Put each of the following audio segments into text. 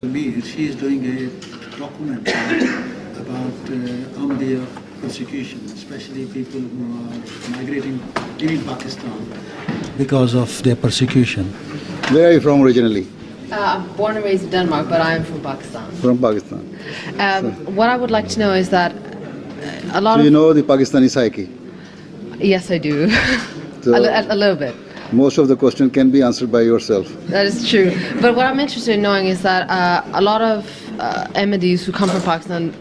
She is doing a documentary about Ahmadiyya persecution, especially people who are migrating in Pakistan because of their persecution. Where are you from originally? I'm born and raised in Denmark, but I am from Pakistan. From Pakistan. What I would like to know is that a lot So of... you know the Pakistani psyche. Yes, I do. So a little bit. most of the question can be answered by yourself. That is true. But what I'm interested in knowing is that a lot of Ahmadis who come from Pakistan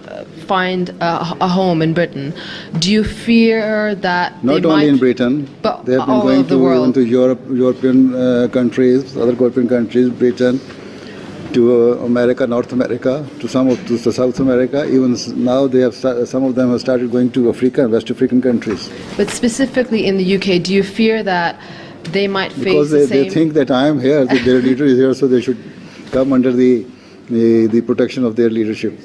find a home in Britain. Do you fear that Not they only might... in Britain, but they have been all going over the to world. even to European countries, other European countries, Britain, to America, North America, to South America. Even now, they have some of them have started going to Africa and West African countries. But specifically in the UK, do you fear that they might face Because the same... they think that I am here, that their leader is here, so they should come under the protection of their leadership.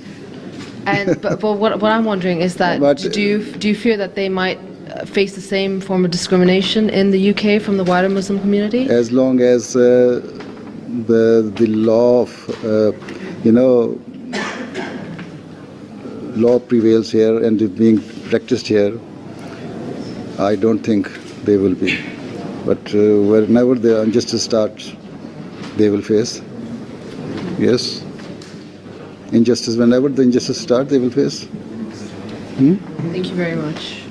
And but what I'm wondering is that But, do you fear that they might face the same form of discrimination in the UK from the wider Muslim community? As long as the law of law prevails here and is being practiced here, I don't think they will be. But whenever the injustice starts, they will face. Yes. Injustice, whenever the injustice starts, they will face. Thank you very much.